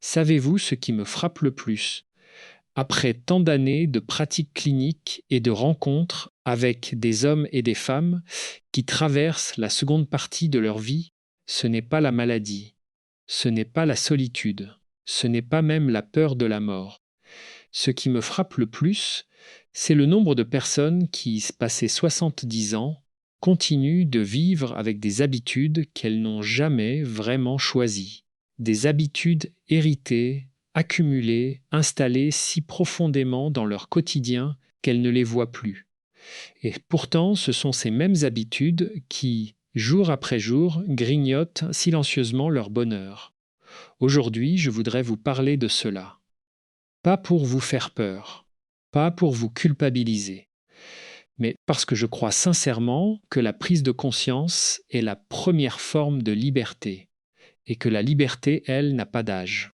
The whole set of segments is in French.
Savez-vous ce qui me frappe le plus? Après tant d'années de pratiques cliniques et de rencontres avec des hommes et des femmes qui traversent la seconde partie de leur vie, ce n'est pas la maladie, ce n'est pas la solitude, ce n'est pas même la peur de la mort. Ce qui me frappe le plus, c'est le nombre de personnes qui, passé 70 ans, continuent de vivre avec des habitudes qu'elles n'ont jamais vraiment choisies. Des habitudes héritées, accumulées, installées si profondément dans leur quotidien qu'elles ne les voient plus. Et pourtant, ce sont ces mêmes habitudes qui, jour après jour, grignotent silencieusement leur bonheur. Aujourd'hui, je voudrais vous parler de cela. Pas pour vous faire peur, pas pour vous culpabiliser, mais parce que je crois sincèrement que la prise de conscience est la première forme de liberté, et que la liberté, elle, n'a pas d'âge.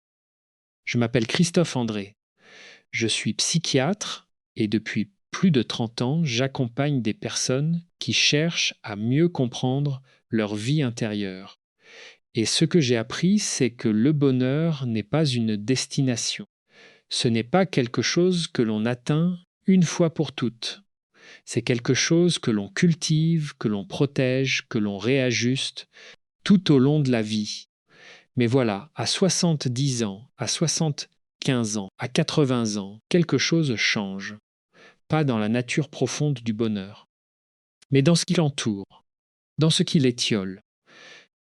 Je m'appelle Christophe André, je suis psychiatre et depuis plus de 30 ans, j'accompagne des personnes qui cherchent à mieux comprendre leur vie intérieure. Et ce que j'ai appris, c'est que le bonheur n'est pas une destination. Ce n'est pas quelque chose que l'on atteint une fois pour toutes. C'est quelque chose que l'on cultive, que l'on protège, que l'on réajuste tout au long de la vie. Mais voilà, à 70 ans, à 75 ans, à 80 ans, quelque chose change. Pas dans la nature profonde du bonheur, mais dans ce qui l'entoure, dans ce qui l'étiole,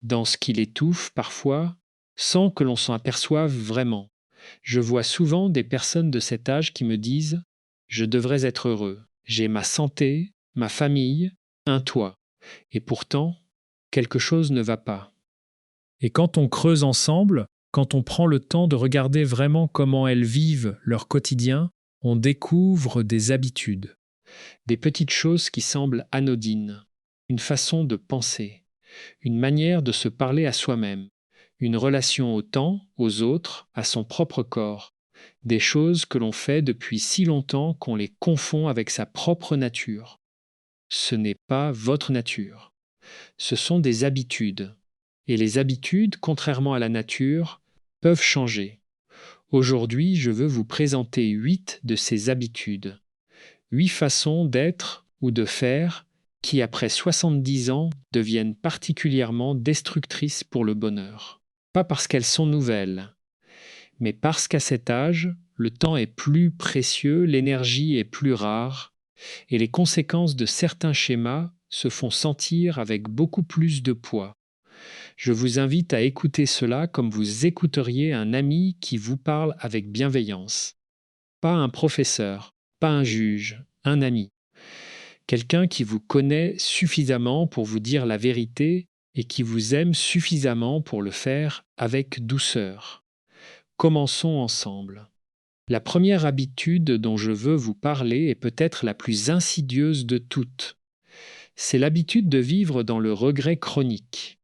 dans ce qui l'étouffe parfois, sans que l'on s'en aperçoive vraiment. Je vois souvent des personnes de cet âge qui me disent « Je devrais être heureux, j'ai ma santé, ma famille, un toit, et pourtant, quelque chose ne va pas. » Et quand on creuse ensemble, quand on prend le temps de regarder vraiment comment elles vivent leur quotidien, on découvre des habitudes, des petites choses qui semblent anodines, une façon de penser, une manière de se parler à soi-même, une relation au temps, aux autres, à son propre corps, des choses que l'on fait depuis si longtemps qu'on les confond avec sa propre nature. Ce n'est pas votre nature, ce sont des habitudes. Et les habitudes, contrairement à la nature, peuvent changer. Aujourd'hui, je veux vous présenter 8 de ces habitudes. 8 façons d'être ou de faire qui, après 70 ans, deviennent particulièrement destructrices pour le bonheur. Pas parce qu'elles sont nouvelles, mais parce qu'à cet âge, le temps est plus précieux, l'énergie est plus rare, et les conséquences de certains schémas se font sentir avec beaucoup plus de poids. Je vous invite à écouter cela comme vous écouteriez un ami qui vous parle avec bienveillance. Pas un professeur, pas un juge, un ami. Quelqu'un qui vous connaît suffisamment pour vous dire la vérité et qui vous aime suffisamment pour le faire avec douceur. Commençons ensemble. La première habitude dont je veux vous parler est peut-être la plus insidieuse de toutes. C'est l'habitude de vivre dans le regret chronique.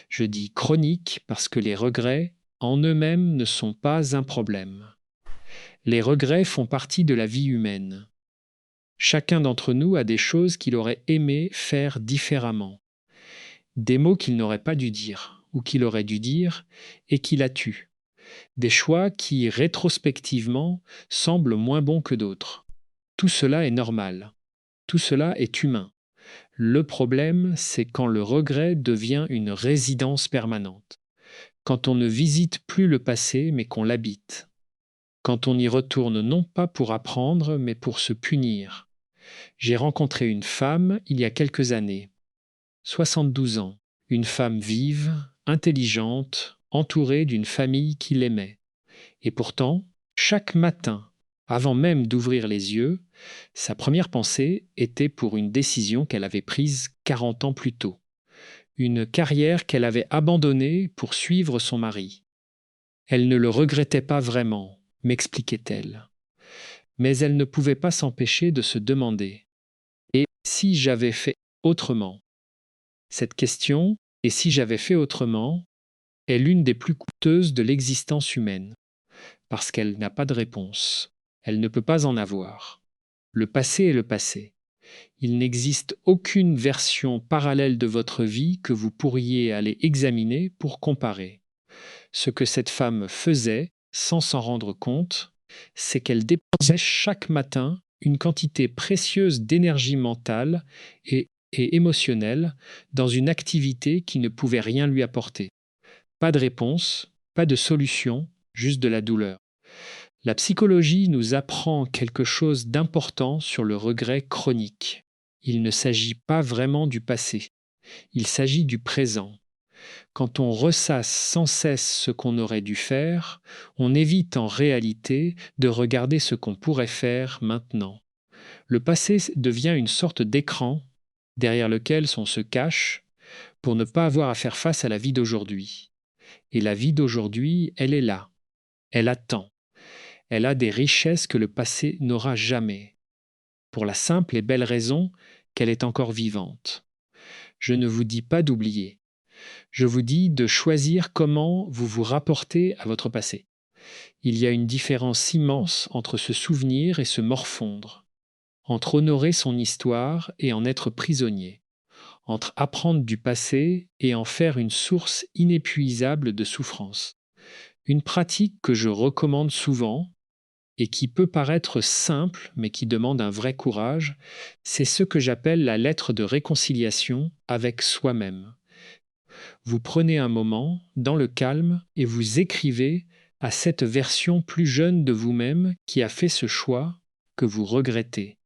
Je dis chronique parce que les regrets, en eux-mêmes, ne sont pas un problème. Les regrets font partie de la vie humaine. Chacun d'entre nous a des choses qu'il aurait aimé faire différemment, des mots qu'il n'aurait pas dû dire ou qu'il aurait dû dire et qu'il a tus, des choix qui, rétrospectivement, semblent moins bons que d'autres. Tout cela est normal, tout cela est humain. Le problème, c'est quand le regret devient une résidence permanente, quand on ne visite plus le passé mais qu'on l'habite, quand on y retourne non pas pour apprendre mais pour se punir. J'ai rencontré une femme il y a quelques années, 72 ans, une femme vive, intelligente, entourée d'une famille qui l'aimait. Et pourtant, chaque matin, avant même d'ouvrir les yeux, sa première pensée était pour une décision qu'elle avait prise 40 ans plus tôt, une carrière qu'elle avait abandonnée pour suivre son mari. Elle ne le regrettait pas vraiment, m'expliquait-elle, mais elle ne pouvait pas s'empêcher de se demander « Et si j'avais fait autrement ?» Cette question « Et si j'avais fait autrement ?» est l'une des plus coûteuses de l'existence humaine, parce qu'elle n'a pas de réponse. Elle ne peut pas en avoir. Le passé est le passé. Il n'existe aucune version parallèle de votre vie que vous pourriez aller examiner pour comparer. Ce que cette femme faisait, sans s'en rendre compte, c'est qu'elle dépensait chaque matin une quantité précieuse d'énergie mentale et émotionnelle dans une activité qui ne pouvait rien lui apporter. Pas de réponse, pas de solution, juste de la douleur. La psychologie nous apprend quelque chose d'important sur le regret chronique. Il ne s'agit pas vraiment du passé, il s'agit du présent. Quand on ressasse sans cesse ce qu'on aurait dû faire, on évite en réalité de regarder ce qu'on pourrait faire maintenant. Le passé devient une sorte d'écran derrière lequel on se cache pour ne pas avoir à faire face à la vie d'aujourd'hui. Et la vie d'aujourd'hui, elle est là. Elle attend. Elle a des richesses que le passé n'aura jamais, pour la simple et belle raison qu'elle est encore vivante. Je ne vous dis pas d'oublier. Je vous dis de choisir comment vous vous rapportez à votre passé. Il y a une différence immense entre se souvenir et se morfondre, entre honorer son histoire et en être prisonnier, entre apprendre du passé et en faire une source inépuisable de souffrance. Une pratique que je recommande souvent et qui peut paraître simple mais qui demande un vrai courage, c'est ce que j'appelle la lettre de réconciliation avec soi-même. Vous prenez un moment, dans le calme, et vous écrivez à cette version plus jeune de vous-même qui a fait ce choix que vous regrettez.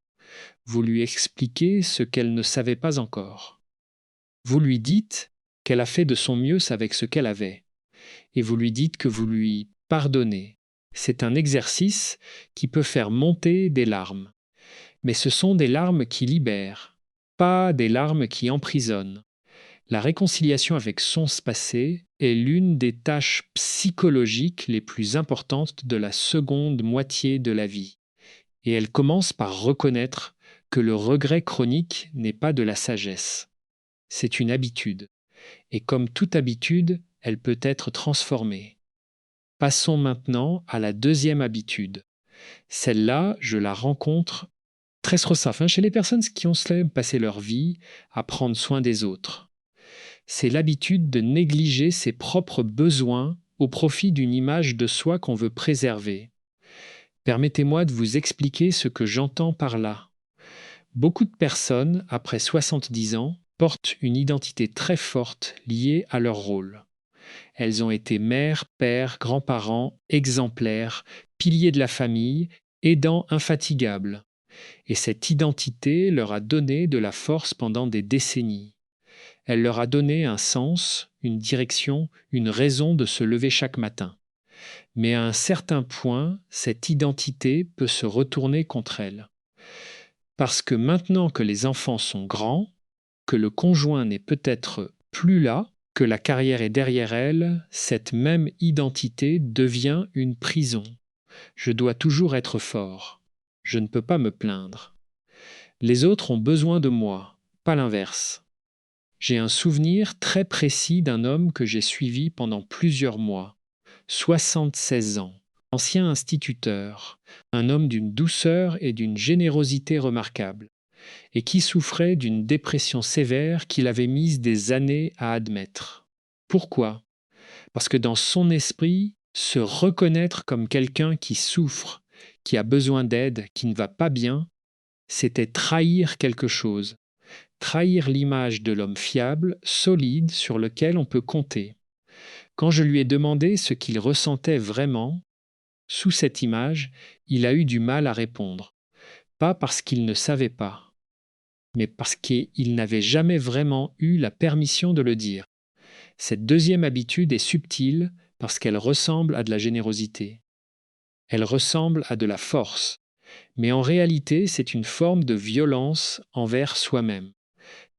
Vous lui expliquez ce qu'elle ne savait pas encore. Vous lui dites qu'elle a fait de son mieux avec ce qu'elle avait. Et vous lui dites que vous lui pardonnez. C'est un exercice qui peut faire monter des larmes. Mais ce sont des larmes qui libèrent, pas des larmes qui emprisonnent. La réconciliation avec son passé est l'une des tâches psychologiques les plus importantes de la seconde moitié de la vie. Et elle commence par reconnaître que le regret chronique n'est pas de la sagesse. C'est une habitude. Et comme toute habitude, elle peut être transformée. Passons maintenant à la deuxième habitude. Celle-là, je la rencontre très souvent chez les personnes qui ont passé leur vie à prendre soin des autres. C'est l'habitude de négliger ses propres besoins au profit d'une image de soi qu'on veut préserver. Permettez-moi de vous expliquer ce que j'entends par là. Beaucoup de personnes, après 70 ans, portent une identité très forte liée à leur rôle. Elles ont été mères, pères, grands-parents, exemplaires, piliers de la famille, aidants infatigables. Et cette identité leur a donné de la force pendant des décennies. Elle leur a donné un sens, une direction, une raison de se lever chaque matin. Mais à un certain point, cette identité peut se retourner contre elle. Parce que maintenant que les enfants sont grands, que le conjoint n'est peut-être plus là, que la carrière est derrière elle, cette même identité devient une prison. Je dois toujours être fort. Je ne peux pas me plaindre. Les autres ont besoin de moi, pas l'inverse. J'ai un souvenir très précis d'un homme que j'ai suivi pendant plusieurs mois, 76 ans, ancien instituteur, un homme d'une douceur et d'une générosité remarquables, et qui souffrait d'une dépression sévère qu'il avait mise des années à admettre. Pourquoi ? Parce que dans son esprit, se reconnaître comme quelqu'un qui souffre, qui a besoin d'aide, qui ne va pas bien, c'était trahir quelque chose, trahir l'image de l'homme fiable, solide, sur lequel on peut compter. Quand je lui ai demandé ce qu'il ressentait vraiment, sous cette image, il a eu du mal à répondre. Pas parce qu'il ne savait pas, mais parce qu'il n'avait jamais vraiment eu la permission de le dire. Cette deuxième habitude est subtile parce qu'elle ressemble à de la générosité. Elle ressemble à de la force, mais en réalité, c'est une forme de violence envers soi-même.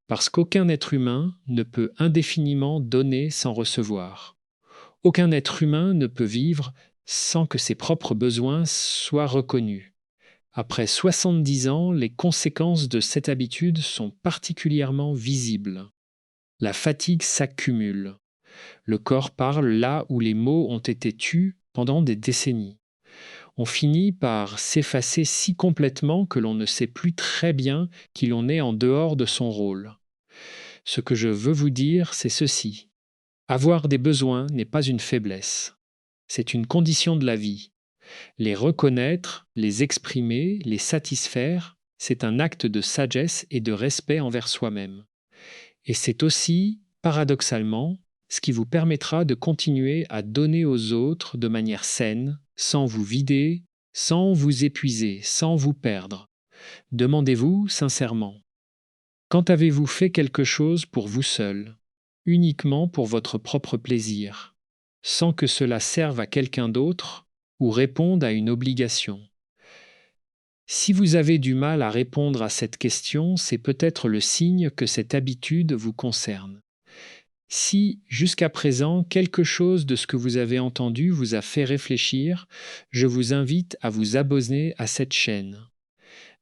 Parce qu'aucun être humain ne peut indéfiniment donner sans recevoir. Aucun être humain ne peut vivre sans que ses propres besoins soient reconnus. Après 70 ans, les conséquences de cette habitude sont particulièrement visibles. La fatigue s'accumule. Le corps parle là où les mots ont été tus pendant des décennies. On finit par s'effacer si complètement que l'on ne sait plus très bien qui l'on est en dehors de son rôle. Ce que je veux vous dire, c'est ceci. Avoir des besoins n'est pas une faiblesse. C'est une condition de la vie. Les reconnaître, les exprimer, les satisfaire, c'est un acte de sagesse et de respect envers soi-même. Et c'est aussi, paradoxalement, ce qui vous permettra de continuer à donner aux autres de manière saine, sans vous vider, sans vous épuiser, sans vous perdre. Demandez-vous sincèrement, quand avez-vous fait quelque chose pour vous seul, uniquement pour votre propre plaisir, sans que cela serve à quelqu'un d'autre ou réponde à une obligation? Si vous avez du mal à répondre à cette question, c'est peut-être le signe que cette habitude vous concerne. Si, jusqu'à présent, quelque chose de ce que vous avez entendu vous a fait réfléchir, je vous invite à vous abonner à cette chaîne.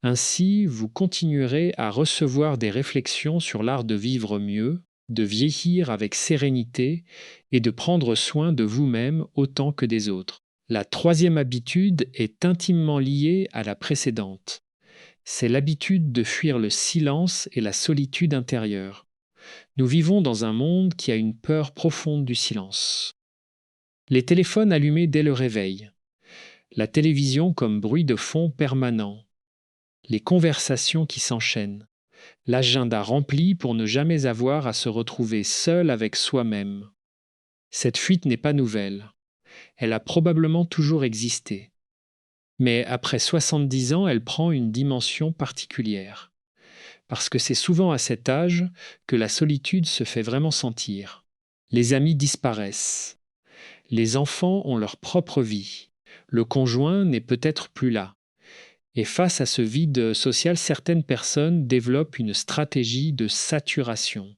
Ainsi, vous continuerez à recevoir des réflexions sur l'art de vivre mieux, de vieillir avec sérénité et de prendre soin de vous-même autant que des autres. La troisième habitude est intimement liée à la précédente. C'est l'habitude de fuir le silence et la solitude intérieure. Nous vivons dans un monde qui a une peur profonde du silence. Les téléphones allumés dès le réveil, la télévision comme bruit de fond permanent, les conversations qui s'enchaînent, l'agenda rempli pour ne jamais avoir à se retrouver seul avec soi-même. Cette fuite n'est pas nouvelle. Elle a probablement toujours existé. Mais après 70 ans, elle prend une dimension particulière. Parce que c'est souvent à cet âge que la solitude se fait vraiment sentir. Les amis disparaissent. Les enfants ont leur propre vie. Le conjoint n'est peut-être plus là. Et face à ce vide social, certaines personnes développent une stratégie de saturation.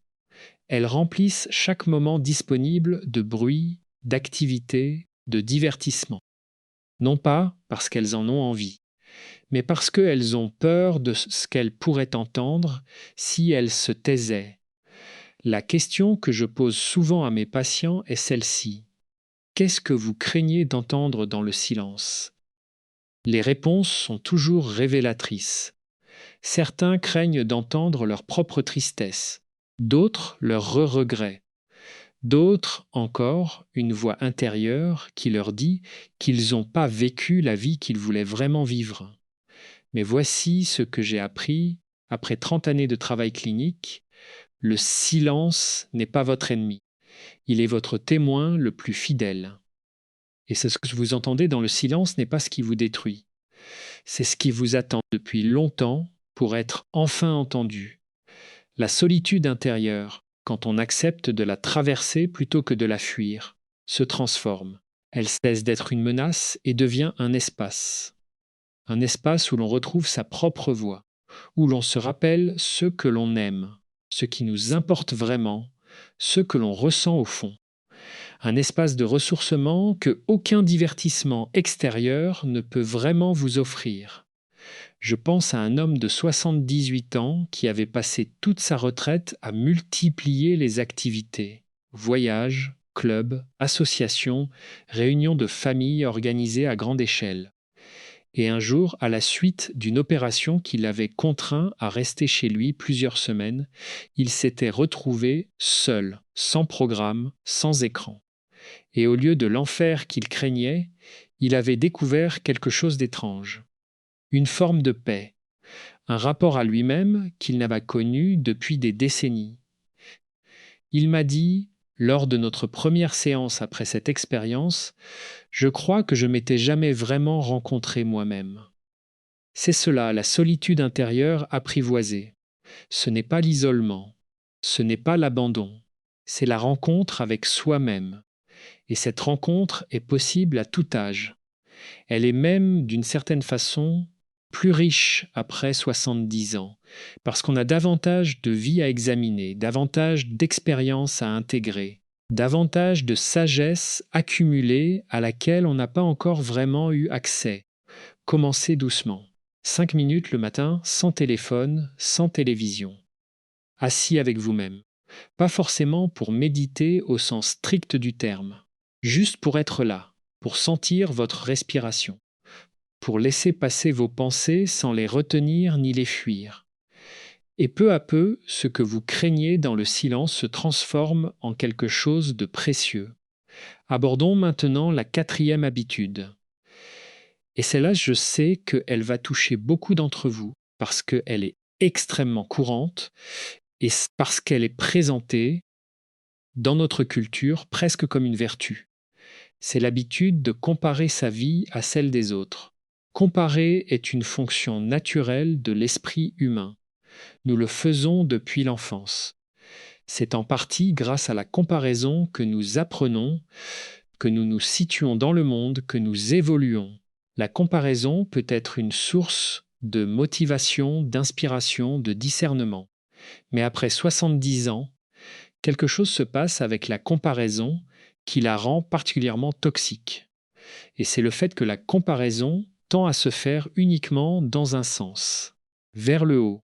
Elles remplissent chaque moment disponible de bruit, d'activité, de divertissement. Non pas parce qu'elles en ont envie, mais parce qu'elles ont peur de ce qu'elles pourraient entendre si elles se taisaient. La question que je pose souvent à mes patients est celle-ci. Qu'est-ce que vous craignez d'entendre dans le silence ? Les réponses sont toujours révélatrices. Certains craignent d'entendre leur propre tristesse, d'autres leur regret, d'autres encore une voix intérieure qui leur dit qu'ils n'ont pas vécu la vie qu'ils voulaient vraiment vivre. Mais voici ce que j'ai appris après 30 années de travail clinique. Le silence n'est pas votre ennemi. Il est votre témoin le plus fidèle. Et ce que vous entendez dans le silence n'est pas ce qui vous détruit. C'est ce qui vous attend depuis longtemps pour être enfin entendu. La solitude intérieure, quand on accepte de la traverser plutôt que de la fuir, se transforme. Elle cesse d'être une menace et devient un espace. Un espace où l'on retrouve sa propre voix, où l'on se rappelle ce que l'on aime, ce qui nous importe vraiment, ce que l'on ressent au fond. Un espace de ressourcement que aucun divertissement extérieur ne peut vraiment vous offrir. Je pense à un homme de 78 ans qui avait passé toute sa retraite à multiplier les activités. Voyages, clubs, associations, réunions de famille organisées à grande échelle. Et un jour, à la suite d'une opération qui l'avait contraint à rester chez lui plusieurs semaines, il s'était retrouvé seul, sans programme, sans écran. Et au lieu de l'enfer qu'il craignait, il avait découvert quelque chose d'étrange. Une forme de paix, un rapport à lui-même qu'il n'avait connu depuis des décennies. Il m'a dit, lors de notre première séance après cette expérience, je crois que je m'étais jamais vraiment rencontré moi-même. C'est cela, la solitude intérieure apprivoisée. Ce n'est pas l'isolement, ce n'est pas l'abandon, c'est la rencontre avec soi-même. Et cette rencontre est possible à tout âge. Elle est même, d'une certaine façon, plus riche après 70 ans, parce qu'on a davantage de vie à examiner, davantage d'expériences à intégrer, davantage de sagesse accumulée à laquelle on n'a pas encore vraiment eu accès. Commencez doucement. 5 minutes le matin, sans téléphone, sans télévision. Assis avec vous-même. Pas forcément pour méditer au sens strict du terme, juste pour être là, pour sentir votre respiration, pour laisser passer vos pensées sans les retenir ni les fuir. Et peu à peu, ce que vous craignez dans le silence se transforme en quelque chose de précieux. Abordons maintenant la quatrième habitude. Et celle-là, je sais qu'elle va toucher beaucoup d'entre vous parce qu'elle est extrêmement courante et parce qu'elle est présentée dans notre culture presque comme une vertu. C'est l'habitude de comparer sa vie à celle des autres. Comparer est une fonction naturelle de l'esprit humain. Nous le faisons depuis l'enfance. C'est en partie grâce à la comparaison que nous apprenons, que nous nous situons dans le monde, que nous évoluons. La comparaison peut être une source de motivation, d'inspiration, de discernement. Mais après 70 ans, quelque chose se passe avec la comparaison qui la rend particulièrement toxique. Et c'est le fait que la comparaison tend à se faire uniquement dans un sens, vers le haut,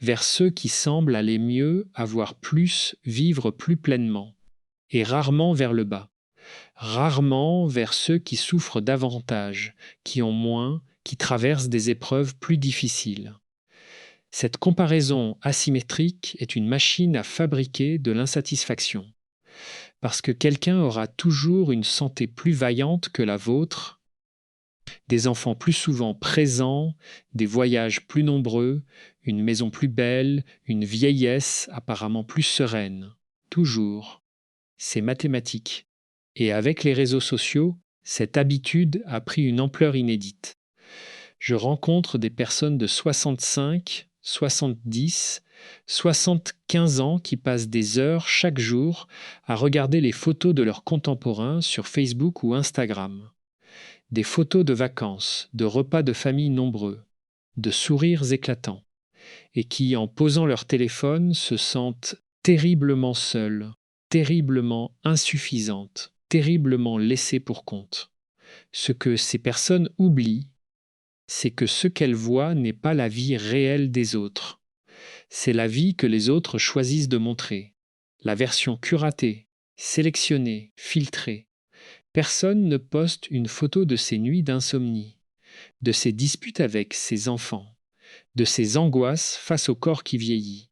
vers ceux qui semblent aller mieux, avoir plus, vivre plus pleinement, et rarement vers le bas, rarement vers ceux qui souffrent davantage, qui ont moins, qui traversent des épreuves plus difficiles. Cette comparaison asymétrique est une machine à fabriquer de l'insatisfaction, parce que quelqu'un aura toujours une santé plus vaillante que la vôtre, des enfants plus souvent présents, des voyages plus nombreux, une maison plus belle, une vieillesse apparemment plus sereine. Toujours. C'est mathématique. Et avec les réseaux sociaux, cette habitude a pris une ampleur inédite. Je rencontre des personnes de 65, 70, 75 ans qui passent des heures chaque jour à regarder les photos de leurs contemporains sur Facebook ou Instagram. Des photos de vacances, de repas de famille nombreux, de sourires éclatants, et qui, en posant leur téléphone, se sentent terriblement seuls, terriblement insuffisantes, terriblement laissées pour compte. Ce que ces personnes oublient, c'est que ce qu'elles voient n'est pas la vie réelle des autres. C'est la vie que les autres choisissent de montrer, la version curatée, sélectionnée, filtrée. Personne ne poste une photo de ses nuits d'insomnie, de ses disputes avec ses enfants, de ses angoisses face au corps qui vieillit.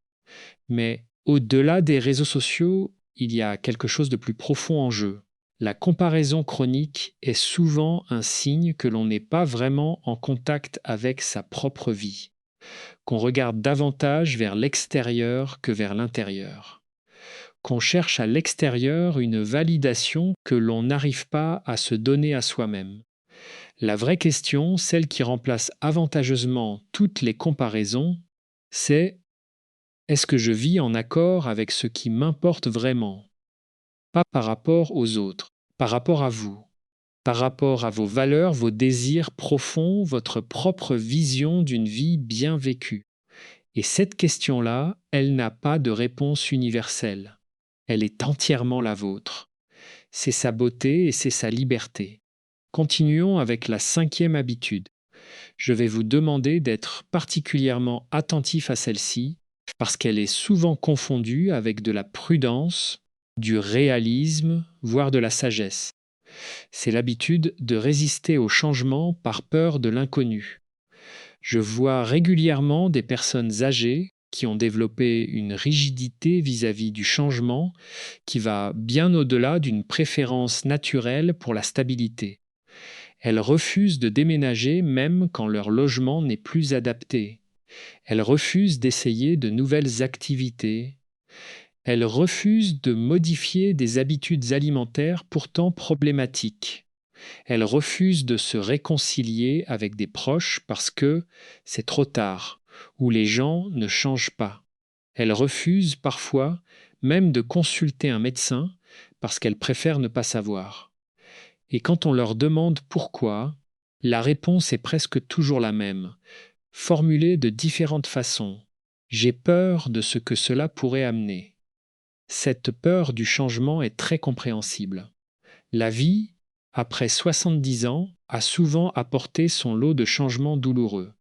Mais au-delà des réseaux sociaux, il y a quelque chose de plus profond en jeu. La comparaison chronique est souvent un signe que l'on n'est pas vraiment en contact avec sa propre vie, qu'on regarde davantage vers l'extérieur que vers l'intérieur, qu'on cherche à l'extérieur une validation que l'on n'arrive pas à se donner à soi-même. La vraie question, celle qui remplace avantageusement toutes les comparaisons, c'est: est-ce que je vis en accord avec ce qui m'importe vraiment? Pas par rapport aux autres, par rapport à vous, par rapport à vos valeurs, vos désirs profonds, votre propre vision d'une vie bien vécue. Et cette question-là, elle n'a pas de réponse universelle. Elle est entièrement la vôtre. C'est sa beauté et c'est sa liberté. Continuons avec la cinquième habitude. Je vais vous demander d'être particulièrement attentif à celle-ci parce qu'elle est souvent confondue avec de la prudence, du réalisme, voire de la sagesse. C'est l'habitude de résister au changement par peur de l'inconnu. Je vois régulièrement des personnes âgées qui ont développé une rigidité vis-à-vis du changement qui va bien au-delà d'une préférence naturelle pour la stabilité. Elles refusent de déménager même quand leur logement n'est plus adapté. Elles refusent d'essayer de nouvelles activités. Elles refusent de modifier des habitudes alimentaires pourtant problématiques. Elles refusent de se réconcilier avec des proches parce que c'est trop tard, ou les gens ne changent pas. Elles refusent parfois même de consulter un médecin parce qu'elles préfèrent ne pas savoir. Et quand on leur demande pourquoi, la réponse est presque toujours la même, formulée de différentes façons. J'ai peur de ce que cela pourrait amener. Cette peur du changement est très compréhensible. La vie, après 70 ans, a souvent apporté son lot de changements douloureux.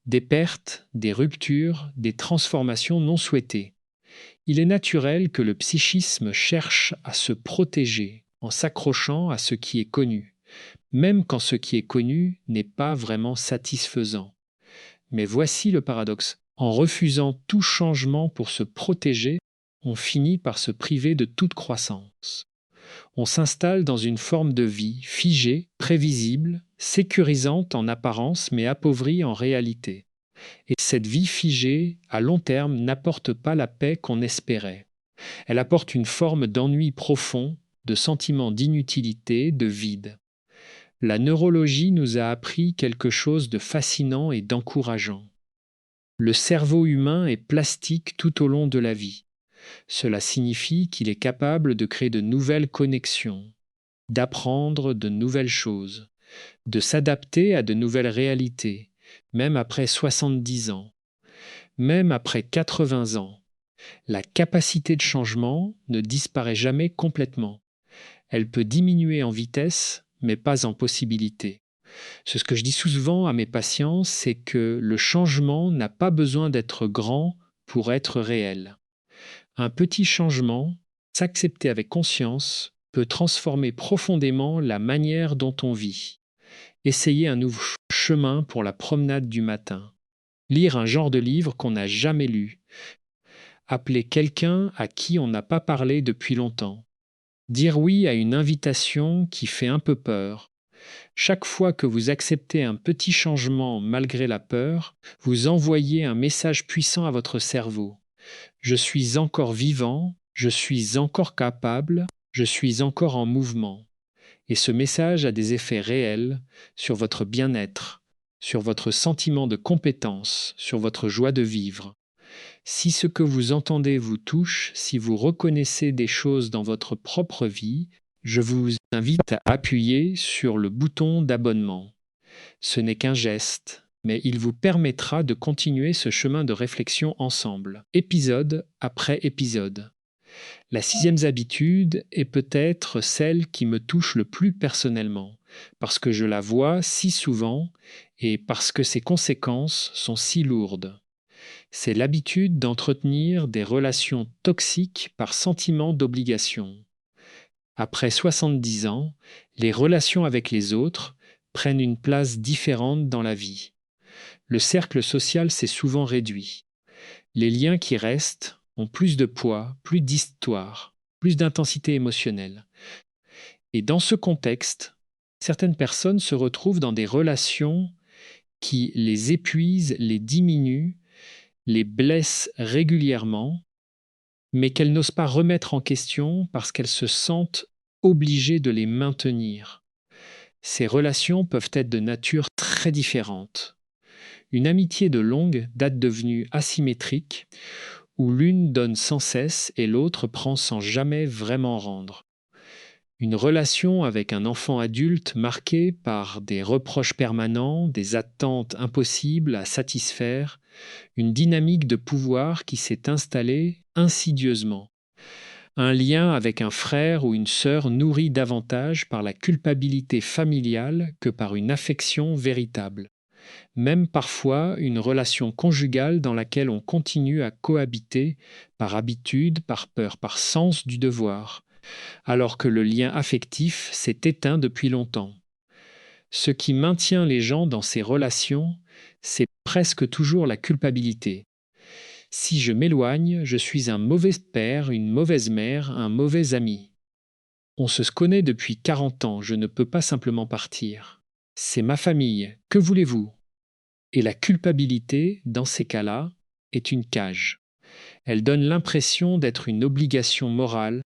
Des pertes, des ruptures, des transformations non souhaitées. Il est naturel que le psychisme cherche à se protéger en s'accrochant à ce qui est connu, même quand ce qui est connu n'est pas vraiment satisfaisant. Mais voici le paradoxe. En refusant tout changement pour se protéger, on finit par se priver de toute croissance. On s'installe dans une forme de vie figée, prévisible, sécurisante en apparence mais appauvrie en réalité. Et cette vie figée, à long terme, n'apporte pas la paix qu'on espérait. Elle apporte une forme d'ennui profond, de sentiment d'inutilité, de vide. La neurologie nous a appris quelque chose de fascinant et d'encourageant. Le cerveau humain est plastique tout au long de la vie. Cela signifie qu'il est capable de créer de nouvelles connexions, d'apprendre de nouvelles choses, de s'adapter à de nouvelles réalités, même après 70 ans, même après 80 ans. La capacité de changement ne disparaît jamais complètement. Elle peut diminuer en vitesse, mais pas en possibilité. Ce que je dis souvent à mes patients, c'est que le changement n'a pas besoin d'être grand pour être réel. Un petit changement, s'accepter avec conscience, peut transformer profondément la manière dont on vit. Essayez un nouveau chemin pour la promenade du matin. Lire un genre de livre qu'on n'a jamais lu. Appeler quelqu'un à qui on n'a pas parlé depuis longtemps. Dire oui à une invitation qui fait un peu peur. Chaque fois que vous acceptez un petit changement malgré la peur, vous envoyez un message puissant à votre cerveau. Je suis encore vivant, je suis encore capable, je suis encore en mouvement. Et ce message a des effets réels sur votre bien-être, sur votre sentiment de compétence, sur votre joie de vivre. Si ce que vous entendez vous touche, si vous reconnaissez des choses dans votre propre vie, je vous invite à appuyer sur le bouton d'abonnement. Ce n'est qu'un geste, mais il vous permettra de continuer ce chemin de réflexion ensemble, épisode après épisode. La 6e habitude est peut-être celle qui me touche le plus personnellement, parce que je la vois si souvent et parce que ses conséquences sont si lourdes. C'est l'habitude d'entretenir des relations toxiques par sentiment d'obligation. Après 70 ans, les relations avec les autres prennent une place différente dans la vie. Le cercle social s'est souvent réduit. Les liens qui restent ont plus de poids, plus d'histoire, plus d'intensité émotionnelle. Et dans ce contexte, certaines personnes se retrouvent dans des relations qui les épuisent, les diminuent, les blessent régulièrement, mais qu'elles n'osent pas remettre en question parce qu'elles se sentent obligées de les maintenir. Ces relations peuvent être de nature très différente. Une amitié de longue date devenue asymétrique, où l'une donne sans cesse et l'autre prend sans jamais vraiment rendre. Une relation avec un enfant adulte marquée par des reproches permanents, des attentes impossibles à satisfaire, une dynamique de pouvoir qui s'est installée insidieusement. Un lien avec un frère ou une sœur nourri davantage par la culpabilité familiale que par une affection véritable. Même parfois une relation conjugale dans laquelle on continue à cohabiter par habitude, par peur, par sens du devoir, alors que le lien affectif s'est éteint depuis longtemps. Ce qui maintient les gens dans ces relations, c'est presque toujours la culpabilité. Si je m'éloigne, je suis un mauvais père, une mauvaise mère, un mauvais ami. On se connaît depuis 40 ans, je ne peux pas simplement partir. C'est ma famille, que voulez-vous ? Et la culpabilité, dans ces cas-là, est une cage. Elle donne l'impression d'être une obligation morale,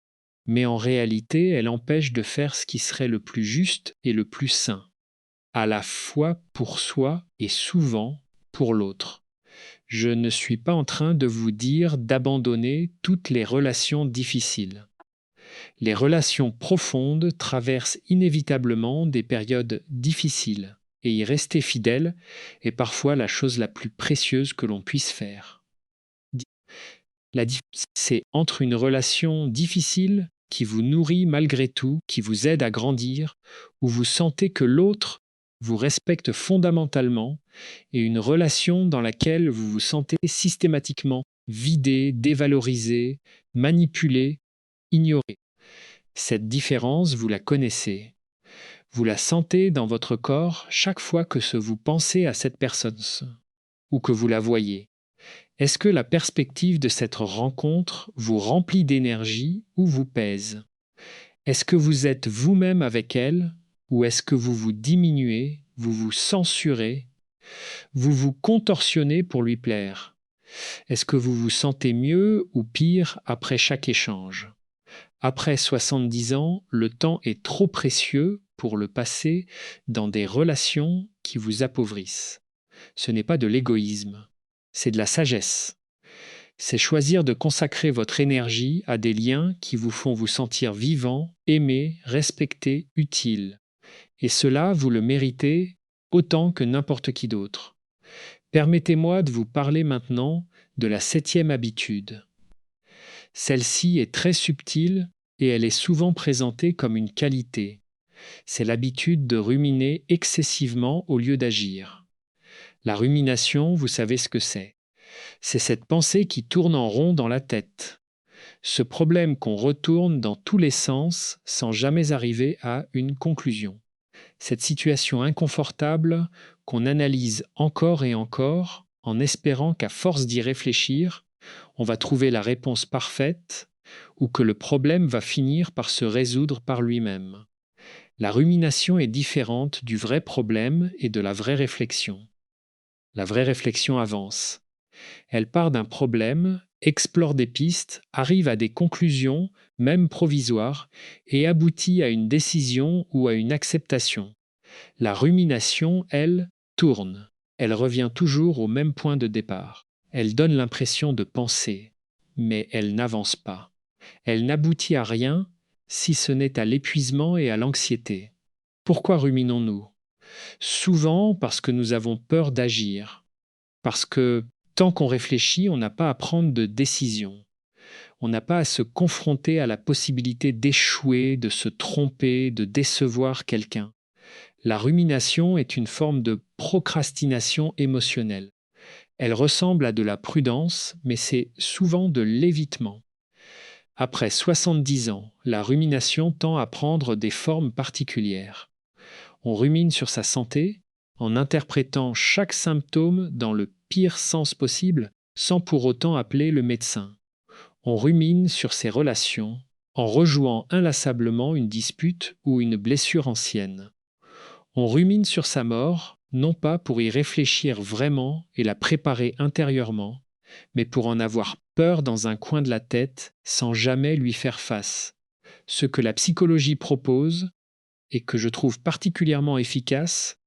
mais en réalité, elle empêche de faire ce qui serait le plus juste et le plus sain, à la fois pour soi et souvent pour l'autre. Je ne suis pas en train de vous dire d'abandonner toutes les relations difficiles. Les relations profondes traversent inévitablement des périodes difficiles, et y rester fidèle est parfois la chose la plus précieuse que l'on puisse faire. La différence, c'est entre une relation difficile qui vous nourrit malgré tout, qui vous aide à grandir, où vous sentez que l'autre vous respecte fondamentalement, et une relation dans laquelle vous vous sentez systématiquement vidé, dévalorisé, manipulé, ignoré. Cette différence, vous la connaissez. Vous la sentez dans votre corps chaque fois que vous pensez à cette personne ou que vous la voyez. Est-ce que la perspective de cette rencontre vous remplit d'énergie ou vous pèse? Est-ce que vous êtes vous-même avec elle ou est-ce que vous vous diminuez, vous vous censurez, vous vous contorsionnez pour lui plaire? Est-ce que vous vous sentez mieux ou pire après chaque échange? Après 70 ans, le temps est trop précieux pour le passer dans des relations qui vous appauvrissent. Ce n'est pas de l'égoïsme, c'est de la sagesse. C'est choisir de consacrer votre énergie à des liens qui vous font vous sentir vivant, aimé, respecté, utile. Et cela, vous le méritez autant que n'importe qui d'autre. Permettez-moi de vous parler maintenant de la 7e habitude. Celle-ci est très subtile et elle est souvent présentée comme une qualité. C'est l'habitude de ruminer excessivement au lieu d'agir. La rumination, vous savez ce que c'est. C'est cette pensée qui tourne en rond dans la tête. Ce problème qu'on retourne dans tous les sens sans jamais arriver à une conclusion. Cette situation inconfortable qu'on analyse encore et encore en espérant qu'à force d'y réfléchir, on va trouver la réponse parfaite ou que le problème va finir par se résoudre par lui-même. La rumination est différente du vrai problème et de la vraie réflexion. La vraie réflexion avance. Elle part d'un problème, explore des pistes, arrive à des conclusions, même provisoires, et aboutit à une décision ou à une acceptation. La rumination, elle, tourne. Elle revient toujours au même point de départ. Elle donne l'impression de penser, mais elle n'avance pas. Elle n'aboutit à rien, si ce n'est à l'épuisement et à l'anxiété. Pourquoi ruminons-nous? Souvent parce que nous avons peur d'agir, parce que tant qu'on réfléchit, on n'a pas à prendre de décision. On n'a pas à se confronter à la possibilité d'échouer, de se tromper, de décevoir quelqu'un. La rumination est une forme de procrastination émotionnelle. Elle ressemble à de la prudence, mais c'est souvent de l'évitement. Après 70 ans, la rumination tend à prendre des formes particulières. On rumine sur sa santé en interprétant chaque symptôme dans le pire sens possible sans pour autant appeler le médecin. On rumine sur ses relations en rejouant inlassablement une dispute ou une blessure ancienne. On rumine sur sa mort, non pas pour y réfléchir vraiment et la préparer intérieurement, mais pour en avoir peur dans un coin de la tête sans jamais lui faire face. Ce que la psychologie propose, et que je trouve particulièrement efficace,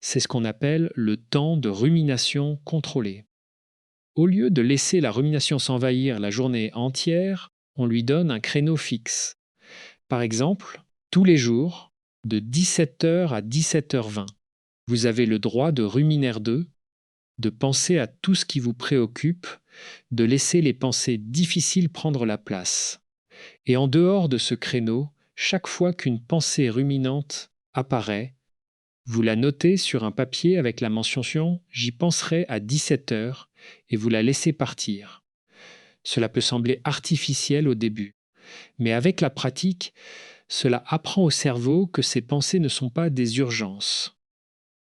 c'est ce qu'on appelle le temps de rumination contrôlée. Au lieu de laisser la rumination s'envahir la journée entière, on lui donne un créneau fixe. Par exemple, tous les jours, de 17h à 17h20, vous avez le droit de ruminer d'eux, de penser à tout ce qui vous préoccupe, de laisser les pensées difficiles prendre la place. Et en dehors de ce créneau, chaque fois qu'une pensée ruminante apparaît, vous la notez sur un papier avec la mention J'y penserai à 17h et vous la laissez partir. Cela peut sembler artificiel au début, mais avec la pratique, cela apprend au cerveau que ces pensées ne sont pas des urgences,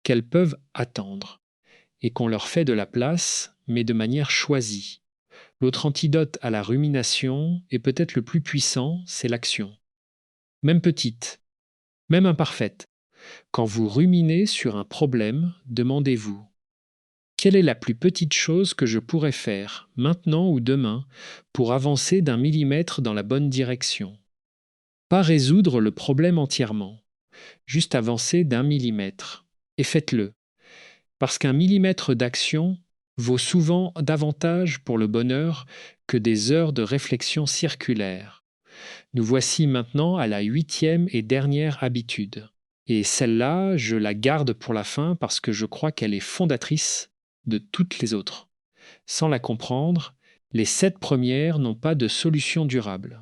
qu'elles peuvent attendre, et qu'on leur fait de la place, mais de manière choisie. L'autre antidote à la rumination, et peut-être le plus puissant, c'est l'action. Même petite, même imparfaite. Quand vous ruminez sur un problème, demandez-vous: quelle est la plus petite chose que je pourrais faire, maintenant ou demain, pour avancer d'1 millimètre dans la bonne direction? Pas résoudre le problème entièrement, juste avancer d'1 millimètre. Et faites-le. Parce qu'1 millimètre d'action vaut souvent davantage pour le bonheur que des heures de réflexion circulaire. Nous voici maintenant à la 8e et dernière habitude. Et celle-là, je la garde pour la fin parce que je crois qu'elle est fondatrice de toutes les autres. Sans la comprendre, les 7 premières n'ont pas de solution durable.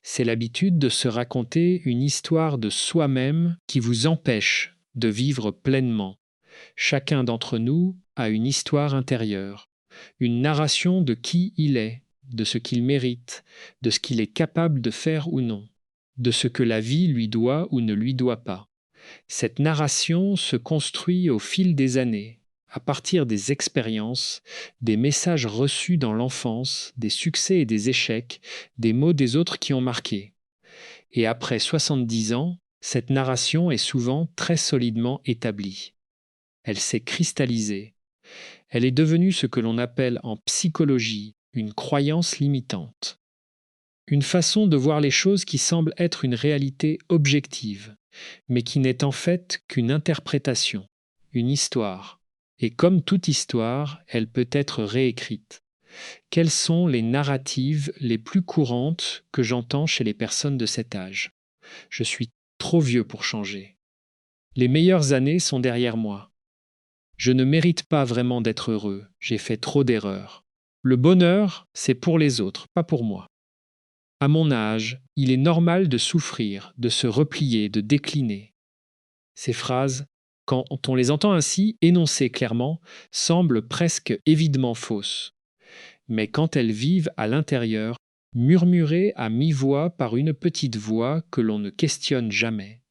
C'est l'habitude de se raconter une histoire de soi-même qui vous empêche de vivre pleinement. Chacun d'entre nous a une histoire intérieure, une narration de qui il est, de ce qu'il mérite, de ce qu'il est capable de faire ou non, de ce que la vie lui doit ou ne lui doit pas. Cette narration se construit au fil des années, à partir des expériences, des messages reçus dans l'enfance, des succès et des échecs, des mots des autres qui ont marqué. Et après 70 ans, cette narration est souvent très solidement établie. Elle s'est cristallisée. Elle est devenue ce que l'on appelle en psychologie une croyance limitante. Une façon de voir les choses qui semble être une réalité objective, mais qui n'est en fait qu'une interprétation, une histoire. Et comme toute histoire, elle peut être réécrite. Quelles sont les narratives les plus courantes que j'entends chez les personnes de cet âge? Je suis trop vieux pour changer. Les meilleures années sont derrière moi. Je ne mérite pas vraiment d'être heureux, j'ai fait trop d'erreurs. Le bonheur, c'est pour les autres, pas pour moi. À mon âge, il est normal de souffrir, de se replier, de décliner. Ces phrases, quand on les entend ainsi énoncées clairement, semblent presque évidemment fausses. Mais quand elles vivent à l'intérieur, murmurées à mi-voix par une petite voix que l'on ne questionne jamais,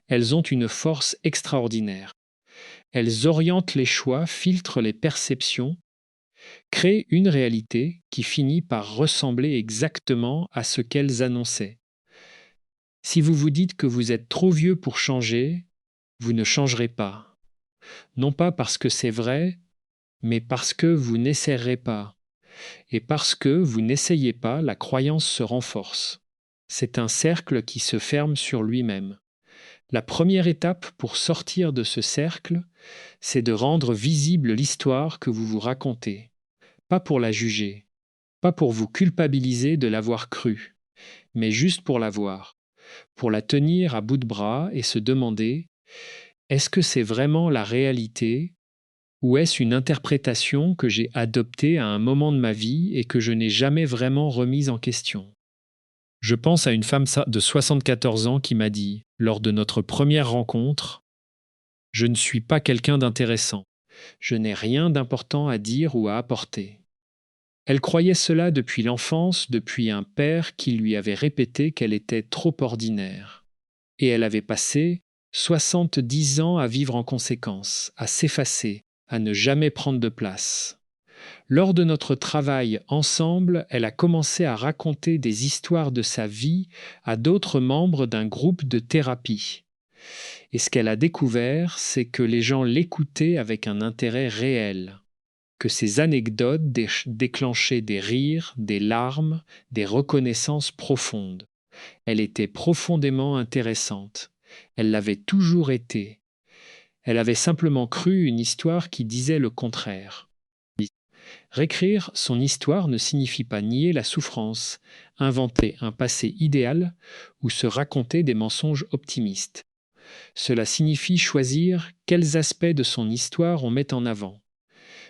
elles ont une force extraordinaire. Elles orientent les choix, filtrent les perceptions, créent une réalité qui finit par ressembler exactement à ce qu'elles annonçaient. Si vous vous dites que vous êtes trop vieux pour changer, vous ne changerez pas. Non pas parce que c'est vrai, mais parce que vous n'essayerez pas. Et parce que vous n'essayez pas, la croyance se renforce. C'est un cercle qui se ferme sur lui-même. La première étape pour sortir de ce cercle, c'est de rendre visible l'histoire que vous vous racontez. Pas pour la juger, pas pour vous culpabiliser de l'avoir crue, mais juste pour la voir, pour la tenir à bout de bras et se demander: est-ce que c'est vraiment la réalité ou est-ce une interprétation que j'ai adoptée à un moment de ma vie et que je n'ai jamais vraiment remise en question? Je pense à une femme de 74 ans qui m'a dit, lors de notre première rencontre: je ne suis pas quelqu'un d'intéressant. Je n'ai rien d'important à dire ou à apporter. Elle croyait cela depuis l'enfance, depuis un père qui lui avait répété qu'elle était trop ordinaire. Et elle avait passé 70 ans à vivre en conséquence, à s'effacer, à ne jamais prendre de place. Lors de notre travail ensemble, elle a commencé à raconter des histoires de sa vie à d'autres membres d'un groupe de thérapie. Et ce qu'elle a découvert, c'est que les gens l'écoutaient avec un intérêt réel, que ces anecdotes déclenchaient des rires, des larmes, des reconnaissances profondes. Elle était profondément intéressante. Elle l'avait toujours été. Elle avait simplement cru une histoire qui disait le contraire. Réécrire son histoire ne signifie pas nier la souffrance, inventer un passé idéal ou se raconter des mensonges optimistes. Cela signifie choisir quels aspects de son histoire on met en avant.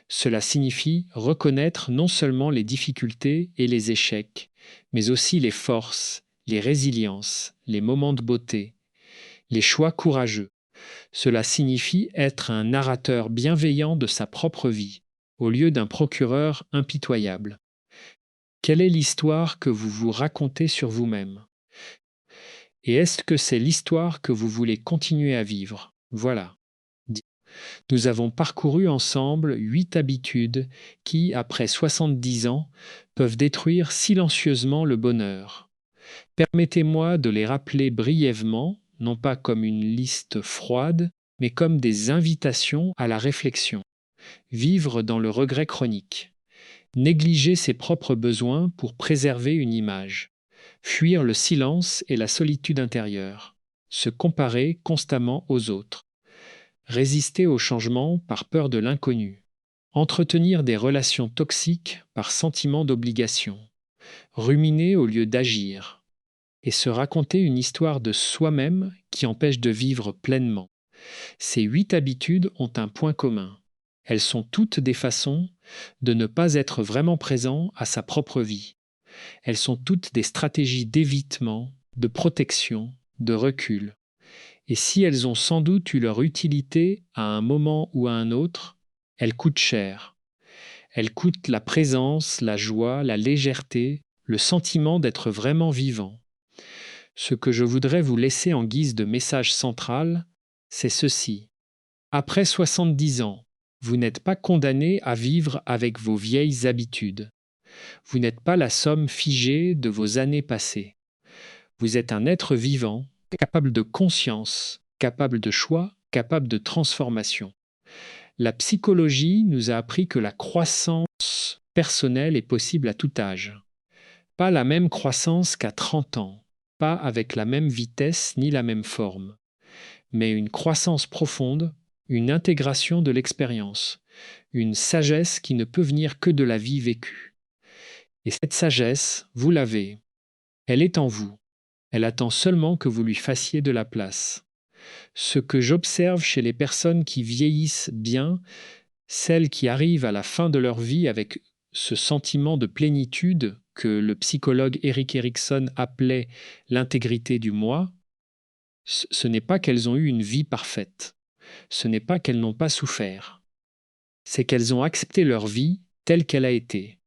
Cela signifie reconnaître non seulement les difficultés et les échecs, mais aussi les forces, les résiliences, les moments de beauté, les choix courageux. Cela signifie être un narrateur bienveillant de sa propre vie, au lieu d'un procureur impitoyable. Quelle est l'histoire que vous vous racontez sur vous-même? Et est-ce que c'est l'histoire que vous voulez continuer à vivre? Voilà. Nous avons parcouru ensemble 8 habitudes qui, après 70 ans, peuvent détruire silencieusement le bonheur. Permettez-moi de les rappeler brièvement, non pas comme une liste froide, mais comme des invitations à la réflexion. Vivre dans le regret chronique. Négliger ses propres besoins pour préserver une image. Fuir le silence et la solitude intérieure. Se comparer constamment aux autres. Résister au changement par peur de l'inconnu. Entretenir des relations toxiques par sentiment d'obligation. Ruminer au lieu d'agir. Et se raconter une histoire de soi-même qui empêche de vivre pleinement. Ces 8 habitudes ont un point commun. Elles sont toutes des façons de ne pas être vraiment présent à sa propre vie. Elles sont toutes des stratégies d'évitement, de protection, de recul. Et si elles ont sans doute eu leur utilité à un moment ou à un autre, elles coûtent cher. Elles coûtent la présence, la joie, la légèreté, le sentiment d'être vraiment vivant. Ce que je voudrais vous laisser en guise de message central, c'est ceci. Après 70 ans, Vous n'êtes pas condamné à vivre avec vos vieilles habitudes. Vous n'êtes pas la somme figée de vos années passées. Vous êtes un être vivant, capable de conscience, capable de choix, capable de transformation. La psychologie nous a appris que la croissance personnelle est possible à tout âge. Pas la même croissance qu'à 30 ans, pas avec la même vitesse ni la même forme, mais une croissance profonde, une intégration de l'expérience, une sagesse qui ne peut venir que de la vie vécue. Et cette sagesse, vous l'avez. Elle est en vous. Elle attend seulement que vous lui fassiez de la place. Ce que j'observe chez les personnes qui vieillissent bien, celles qui arrivent à la fin de leur vie avec ce sentiment de plénitude que le psychologue Erik Erikson appelait l'intégrité du moi, ce n'est pas qu'elles ont eu une vie parfaite, ce n'est pas qu'elles n'ont pas souffert, c'est qu'elles ont accepté leur vie telle qu'elle a été,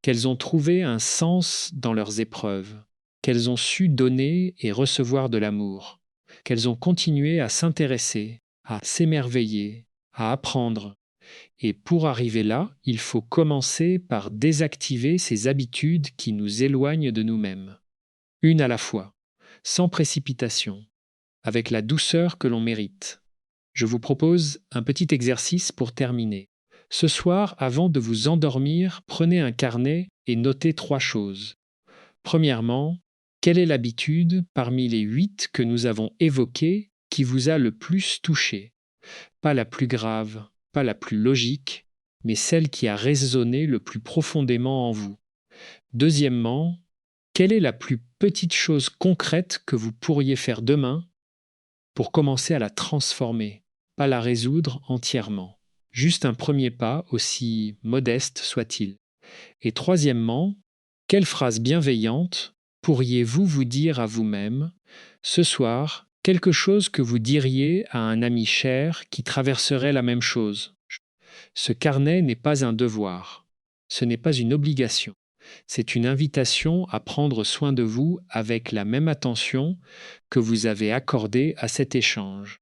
qu'elles ont trouvé un sens dans leurs épreuves, qu'elles ont su donner et recevoir de l'amour, qu'elles ont continué à s'intéresser, à s'émerveiller, à apprendre. Et pour arriver là, il faut commencer par désactiver ces habitudes qui nous éloignent de nous-mêmes. Une à la fois, sans précipitation, avec la douceur que l'on mérite. Je vous propose un petit exercice pour terminer. Ce soir, avant de vous endormir, prenez un carnet et notez 3 choses. Premièrement, quelle est l'habitude parmi les 8 que nous avons évoquées qui vous a le plus touché? Pas la plus grave, pas la plus logique, mais celle qui a résonné le plus profondément en vous. Deuxièmement, quelle est la plus petite chose concrète que vous pourriez faire demain pour commencer à la transformer, pas la résoudre entièrement? Juste un premier pas, aussi modeste soit-il. Et troisièmement, quelle phrase bienveillante pourriez-vous vous dire à vous-même ce soir, quelque chose que vous diriez à un ami cher qui traverserait la même chose? Ce carnet n'est pas un devoir, ce n'est pas une obligation, c'est une invitation à prendre soin de vous avec la même attention que vous avez accordée à cet échange.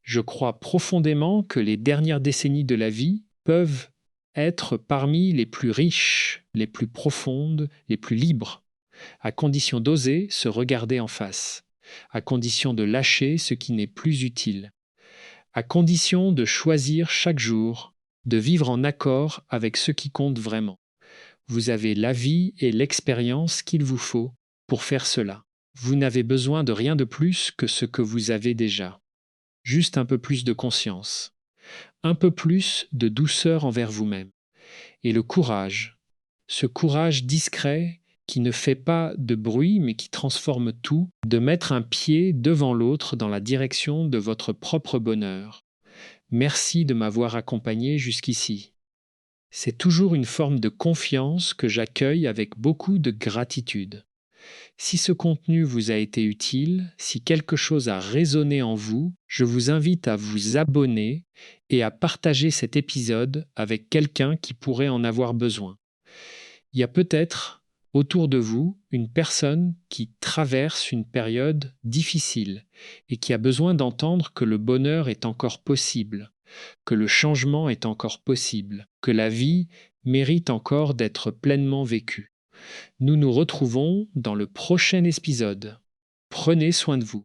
Je crois profondément que les dernières décennies de la vie peuvent être parmi les plus riches, les plus profondes, les plus libres, à condition d'oser se regarder en face, à condition de lâcher ce qui n'est plus utile, à condition de choisir chaque jour, de vivre en accord avec ce qui compte vraiment. Vous avez la vie et l'expérience qu'il vous faut pour faire cela. Vous n'avez besoin de rien de plus que ce que vous avez déjà. Juste un peu plus de conscience, un peu plus de douceur envers vous-même. Et le courage, ce courage discret qui ne fait pas de bruit mais qui transforme tout, de mettre un pied devant l'autre dans la direction de votre propre bonheur. Merci de m'avoir accompagné jusqu'ici. C'est toujours une forme de confiance que j'accueille avec beaucoup de gratitude. Si ce contenu vous a été utile, si quelque chose a résonné en vous, je vous invite à vous abonner et à partager cet épisode avec quelqu'un qui pourrait en avoir besoin. Il y a peut-être autour de vous une personne qui traverse une période difficile et qui a besoin d'entendre que le bonheur est encore possible, que le changement est encore possible, que la vie mérite encore d'être pleinement vécue. Nous nous retrouvons dans le prochain épisode. Prenez soin de vous.